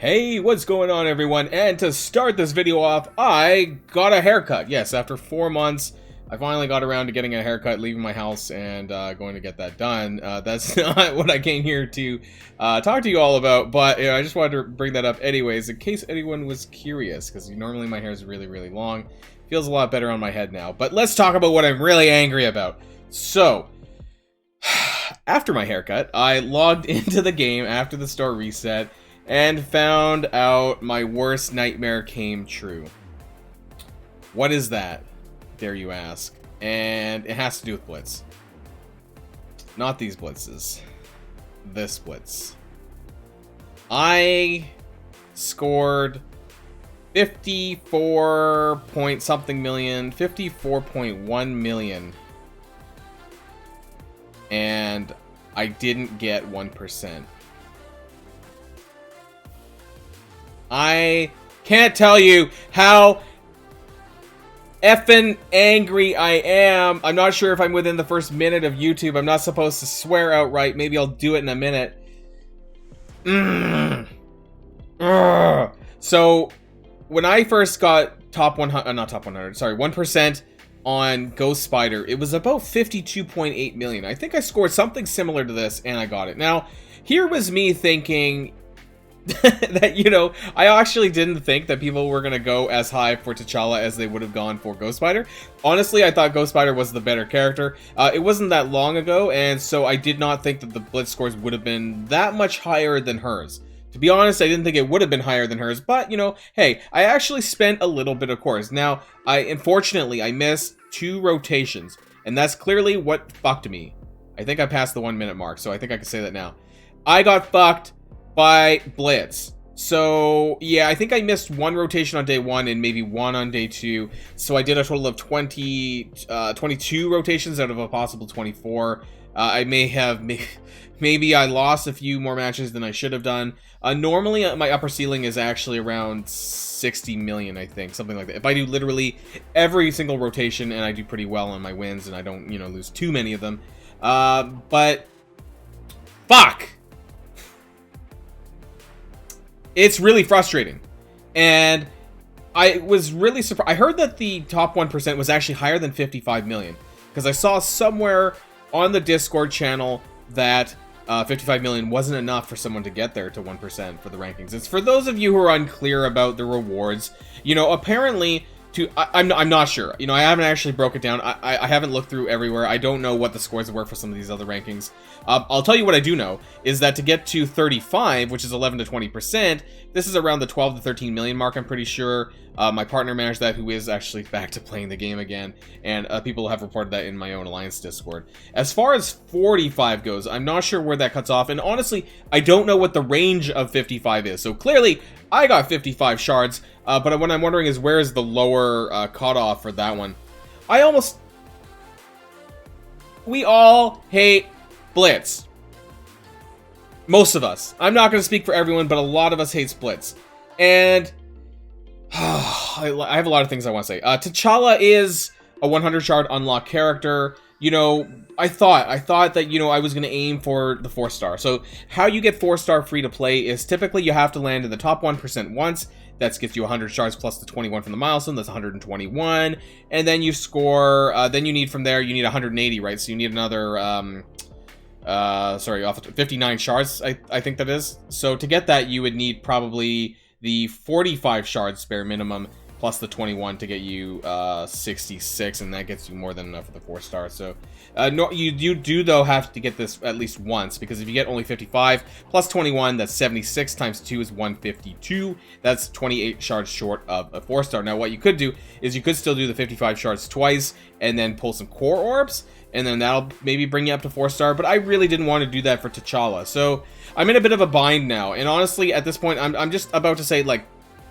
Hey, what's going on everyone? And to start this video off, I got a haircut. Yes, after 4 months, I finally got around to getting a haircut, leaving my house, and going to get that done. That's not what I came here to talk to you all about, but I just wanted to bring that up anyways, in case anyone was curious, because normally my hair is really, really long. Feels a lot better on my head now. But let's talk about what I'm really angry about. So, after my haircut, I logged into the game after the store reset, and found out my worst nightmare came true. What is that, dare you ask? And it has to do with Blitz. Not these Blitzes. This Blitz. I scored 54 point something million, 54.1 million. And I didn't get 1%. I can't tell you how effing angry I am. I'm not sure if I'm within the first minute of YouTube. I'm not supposed to swear outright. Maybe I'll do it in a minute. So, when I first got top 100, not top 100, sorry, 1% on Ghost Spider, it was about 52.8 million. I think I scored something similar to this, and I got it. Now, here was me thinking that, I actually didn't think that people were going to go as high for T'Challa as they would have gone for Ghost Spider. Honestly, I thought Ghost Spider was the better character. It wasn't that long ago, and so I did not think that the Blitz scores would have been that much higher than hers. To be honest, I didn't think it would have been higher than hers, but, hey, I actually spent a little bit of course. Now, unfortunately, I missed 2 rotations, and that's clearly what fucked me. I think I passed the 1 minute mark, so I think I can say that now. I got fucked by Blitz. So, yeah, I think I missed 1 rotation on day 1 and maybe 1 on day 2. So I did a total of 22 rotations out of a possible 24. I may have... Maybe I lost a few more matches than I should have done. Normally, my upper ceiling is actually around 60 million, I think. Something like that. If I do literally every single rotation and I do pretty well on my wins and I don't, lose too many of them. But... Fuck! It's really frustrating. And I was really surprised. I heard that the top 1% was actually higher than 55 million. Because I saw somewhere on the Discord channel that 55 million wasn't enough for someone to get there to 1% for the rankings. It's for those of you who are unclear about the rewards. Apparently... I'm not sure. I haven't actually broke it down. I haven't looked through everywhere. I don't know what the scores were for some of these other rankings. I'll tell you what I do know is that to get to 35, which is 11 to 20%, this is around the 12 to 13 million mark, I'm pretty sure. My partner managed that, who is actually back to playing the game again, and people have reported that in my own Alliance Discord. As far as 45 goes, I'm not sure where that cuts off, and honestly, I don't know what the range of 55 is. So clearly, I got 55 shards, but what I'm wondering is where is the lower cutoff for that one? We all hate Blitz. Most of us. I'm not going to speak for everyone, but a lot of us hates Blitz. And I have a lot of things I want to say. T'Challa is a 100 shard unlock character. I thought that, I was going to aim for the 4-star. So how you get 4-star free to play is typically you have to land in the top 1% once. That gets you 100 shards plus the 21 from the milestone. That's 121. And then you score, then you need from there, you need 180, right? So you need another, sorry, 59 shards, I think that is. So to get that, you would need probably the 45 shards bare minimum plus the 21 to get you 66, and that gets you more than enough for the 4-star. So no, you do though have to get this at least once, because if you get only 55 plus 21, that's 76 times 2 is 152. That's 28 shards short of a 4-star. Now what you could do is you could still do the 55 shards twice and then pull some core orbs, and then that'll maybe bring you up to 4-star, but I really didn't want to do that for T'Challa. So I'm in a bit of a bind now, and honestly at this point I'm just about to say, like,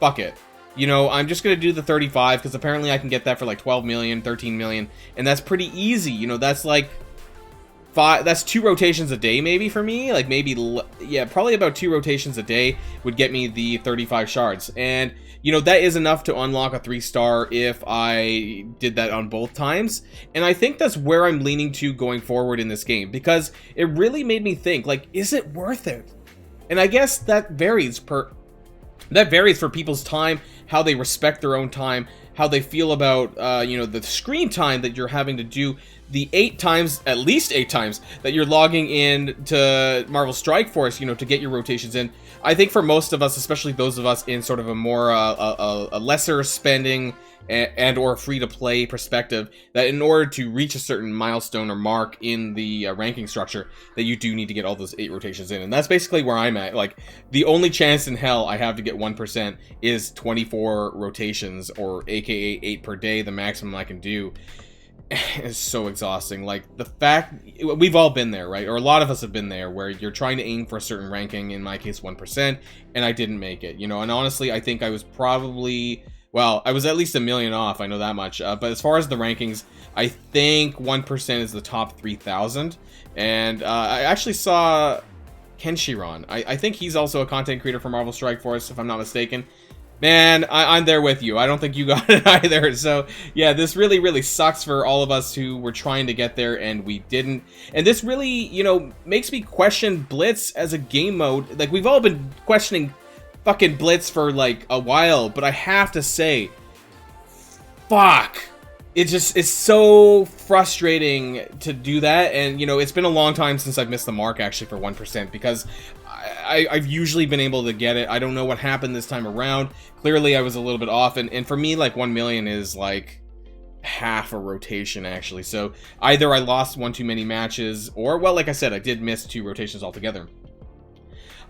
fuck it. I'm just going to do the 35, because apparently I can get that for like 12 million, 13 million, and that's pretty easy. That's like that's 2 rotations a day maybe for me. Like maybe, yeah, probably about 2 rotations a day would get me the 35 shards. And, that is enough to unlock a 3-star if I did that on both times. And I think that's where I'm leaning to going forward in this game, because it really made me think, like, is it worth it? And I guess that varies per That varies for people's time, how they respect their own time, how they feel about, you know, the screen time that you're having to do the 8 times, at least 8 times, that you're logging in to Marvel Strike Force, you know, to get your rotations in. I think for most of us, especially those of us in sort of a more, a lesser spending and or free-to-play perspective, that in order to reach a certain milestone or mark in the ranking structure, that you do need to get all those 8 rotations in. And that's basically where I'm at. Like, the only chance in hell I have to get 1% is 24 rotations, or aka 8 per day, the maximum I can do. It's so exhausting. Like, the fact, we've all been there, right? Or a lot of us have been there, where you're trying to aim for a certain ranking, in my case 1%, and I didn't make it, you know. And honestly, I think I was probably, well, I was at least $1 million off, I know that much. But as far as the rankings, I think 1% is the top 3,000. And I actually saw Kenshiron. I think he's also a content creator for Marvel Strike Force, if I'm not mistaken. Man, I'm there with you. I don't think you got it either. So, yeah, this really, really sucks for all of us who were trying to get there and we didn't. And this really, you know, makes me question Blitz as a game mode. Like, we've all been questioning fucking Blitz for, like, a while. But I have to say, fuck. It just is so frustrating to do that. And, you know, it's been a long time since I've missed the mark, actually, for 1%. Because I've usually been able to get it. I don't know what happened this time around. Clearly, I was a little bit off. And for me, like, 1 million is, like, half a rotation, actually. So, either I lost one too many matches, or, well, like I said, I did miss 2 rotations altogether.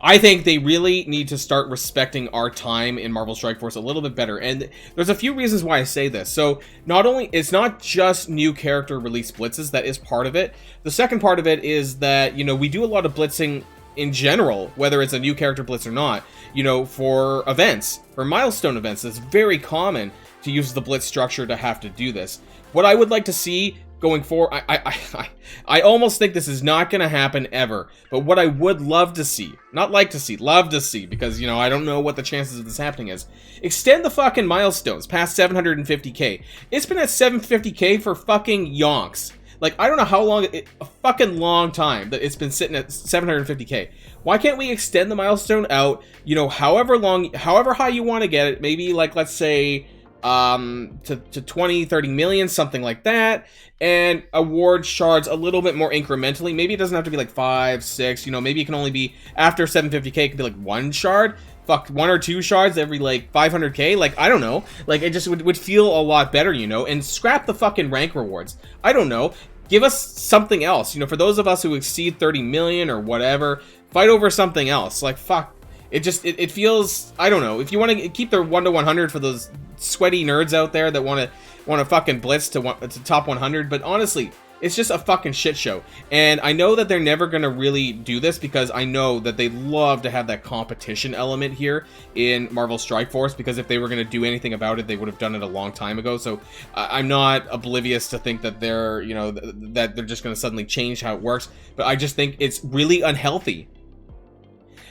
I think they really need to start respecting our time in Marvel Strike Force a little bit better. And there's a few reasons why I say this. So, not only, it's not just new character release blitzes, that is part of it. The second part of it is that, you know, we do a lot of blitzing in general, whether it's a new character blitz or not, you know, for events, for milestone events. It's very common to use the blitz structure to have to do this. What I would like to see going forward, I almost think this is not going to happen ever, but what I would love to see, not like to see, love to see, because, you know, I don't know what the chances of this happening is, extend the fucking milestones past 750k. It's been at 750k for fucking yonks. Like, I don't know how long, a fucking long time that it's been sitting at 750k. Why can't we extend the milestone out, you know, however long, however high you want to get it, maybe, like, let's say, to 20, 30 million, something like that, and award shards a little bit more incrementally. Maybe it doesn't have to be like 5, 6, you know, maybe it can only be, after 750k, it could be like 1 shard, fuck, 1 or 2 shards every, like, 500k, like, I don't know, like, it just would feel a lot better, you know, and scrap the fucking rank rewards. I don't know, give us something else, you know, for those of us who exceed 30 million or whatever, fight over something else, like, fuck. It just, it feels, I don't know, if you want to keep the 1 to 100 for those sweaty nerds out there that want to fucking blitz to top 100, but honestly, it's just a fucking shit show. And I know that they're never going to really do this, because I know that they love to have that competition element here in Marvel Strike Force, because if they were going to do anything about it, they would have done it a long time ago. So I'm not oblivious to think that they're, you know, that they're just going to suddenly change how it works, but I just think it's really unhealthy.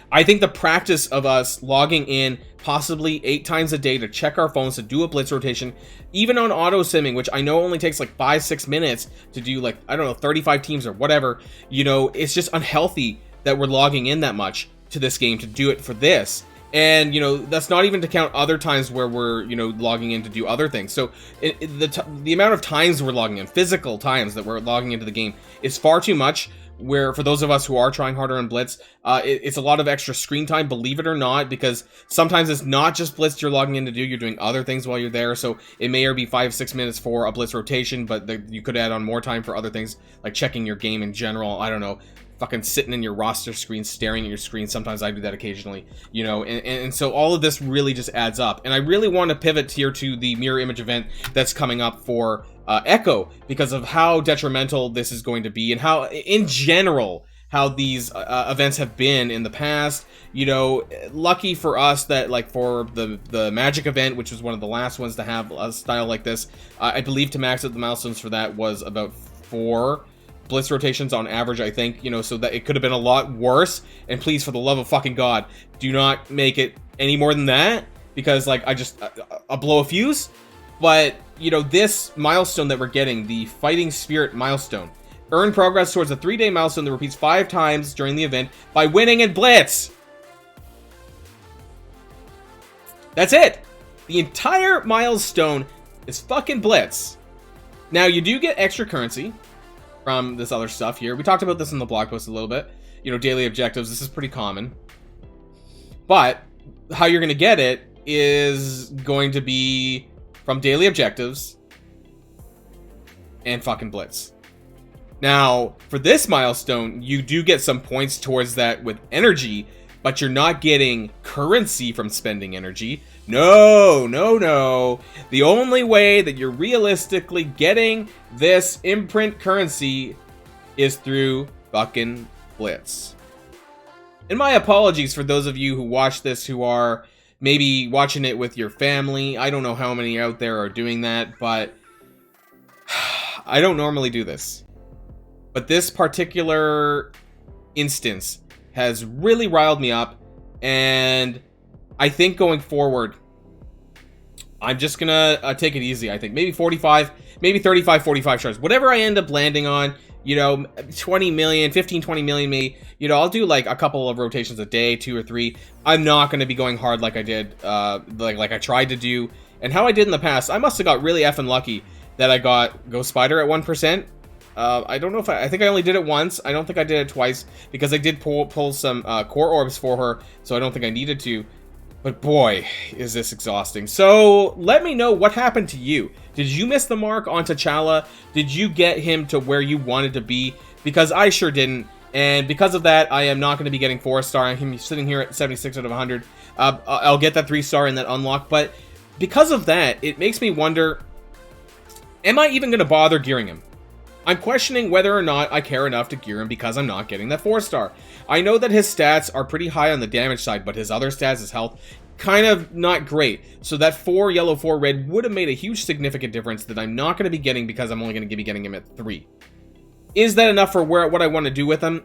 I think the practice of us logging in possibly 8 times a day to check our phones, to do a blitz rotation, even on auto simming, which I know only takes like 5-6 minutes to do, like, I don't know, 35 teams or whatever, you know, it's just unhealthy that we're logging in that much to this game to do it for this. And, you know, that's not even to count other times where we're, you know, logging in to do other things. So the amount of times we're logging in, physical times that we're logging into the game, is far too much. Where for those of us who are trying harder on Blitz, it's a lot of extra screen time, believe it or not, because sometimes it's not just Blitz you're logging in to do, you're doing other things while you're there. So it may be 5-6 minutes for a Blitz rotation, but you could add on more time for other things, like checking your game in general. I don't know, fucking sitting in your roster screen, staring at your screen. Sometimes I do that occasionally, you know, and so all of this really just adds up. And I really want to pivot here to the mirror image event that's coming up for Echo, because of how detrimental this is going to be, and how, in general, how these events have been in the past. You know, lucky for us that, like, for the Magic event, which was one of the last ones to have a style like this, I believe to max out the milestones for that was about 4 blitz rotations on average, I think, you know, so that it could have been a lot worse. And please, for the love of fucking God, do not make it any more than that, because, like, I'll blow a fuse. But, you know, this milestone that we're getting, the Fighting Spirit milestone, earn progress towards a 3-day milestone that repeats 5 times during the event by winning in Blitz. That's it. The entire milestone is fucking Blitz. Now, you do get extra currency from this other stuff here. We talked about this in the blog post a little bit. You know, daily objectives. This is pretty common. But how you're going to get it is going to be from daily objectives and fucking Blitz. Now, for this milestone, you do get some points towards that with energy, but you're not getting currency from spending energy. No, no, no. The only way that you're realistically getting this imprint currency is through fucking Blitz. And my apologies for those of you who watch this who are maybe watching it with your family. I don't know how many out there are doing that, but I don't normally do this. But this particular instance has really riled me up, and I think going forward, I'm just gonna take it easy. I think maybe 45, maybe 35, 45 shards. Whatever I end up landing on, you know, 20 million, 15, 20 million, maybe, you know, I'll do like a couple of rotations a day, 2 or 3. I'm not going to be going hard like I did, like I tried to do. And how I did in the past, I must have got really effing lucky that I got Ghost Spider at 1%. I don't know if I think I only did it once. I don't think I did it twice because I did pull some core orbs for her, so I don't think I needed to. But boy, is this exhausting. So let me know what happened to you. Did you miss the mark on T'Challa? Did you get him to where you wanted to be? Because I sure didn't. And because of that, I am not going to be getting 4-star. I'm sitting here at 76 out of 100. I'll get that 3-star in that unlock. But because of that, it makes me wonder, am I even going to bother gearing him? I'm questioning whether or not I care enough to gear him because I'm not getting that 4-star. I know that his stats are pretty high on the damage side, but his other stats, his health, kind of not great. So that 4 yellow, 4 red would have made a huge significant difference that I'm not going to be getting because I'm only going to be getting him at 3. Is that enough for what I want to do with him?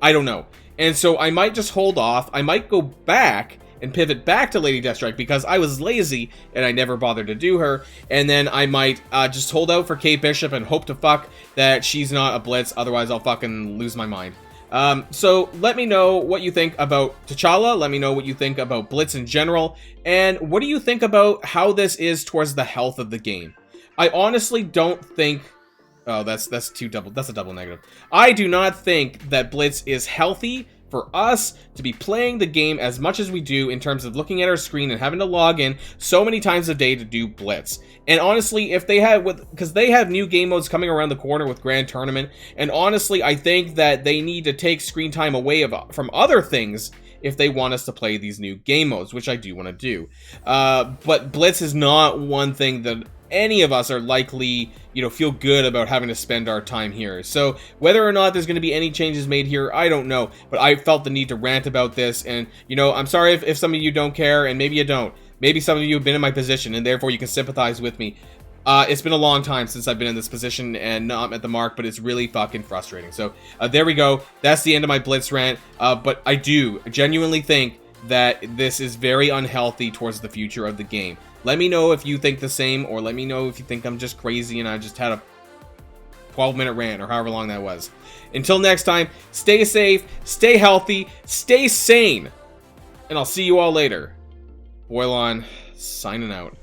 I don't know. And so I might just hold off. I might go back and pivot back to Lady Deathstrike because I was lazy and I never bothered to do her. And then I might just hold out for Kate Bishop and hope to fuck that she's not a Blitz. Otherwise, I'll fucking lose my mind. So let me know what you think about T'Challa. Let me know what you think about Blitz in general. And what do you think about how this is towards the health of the game? I honestly don't think... Oh, that's a double negative. I do not think that Blitz is healthy for us to be playing the game as much as we do in terms of looking at our screen and having to log in so many times a day to do Blitz. And honestly, if they have, because they have new game modes coming around the corner with Grand Tournament, and honestly, I think that they need to take screen time away from other things if they want us to play these new game modes, which I do want to do. But Blitz is not one thing that any of us are likely, you know, feel good about having to spend our time here. So whether or not there's going to be any changes made here, I don't know. But I felt the need to rant about this. And, you know, I'm sorry if some of you don't care, and maybe you don't. Maybe some of you have been in my position, and therefore you can sympathize with me. It's been a long time since I've been in this position and not at the mark, but it's really fucking frustrating. So there we go. That's the end of my Blitz rant. But I do genuinely think that this is very unhealthy towards the future of the game. Let me know if you think the same, or let me know if you think I'm just crazy and I just had a 12-minute rant, or however long that was. Until next time, stay safe, stay healthy, stay sane, and I'll see you all later. Boilon, signing out.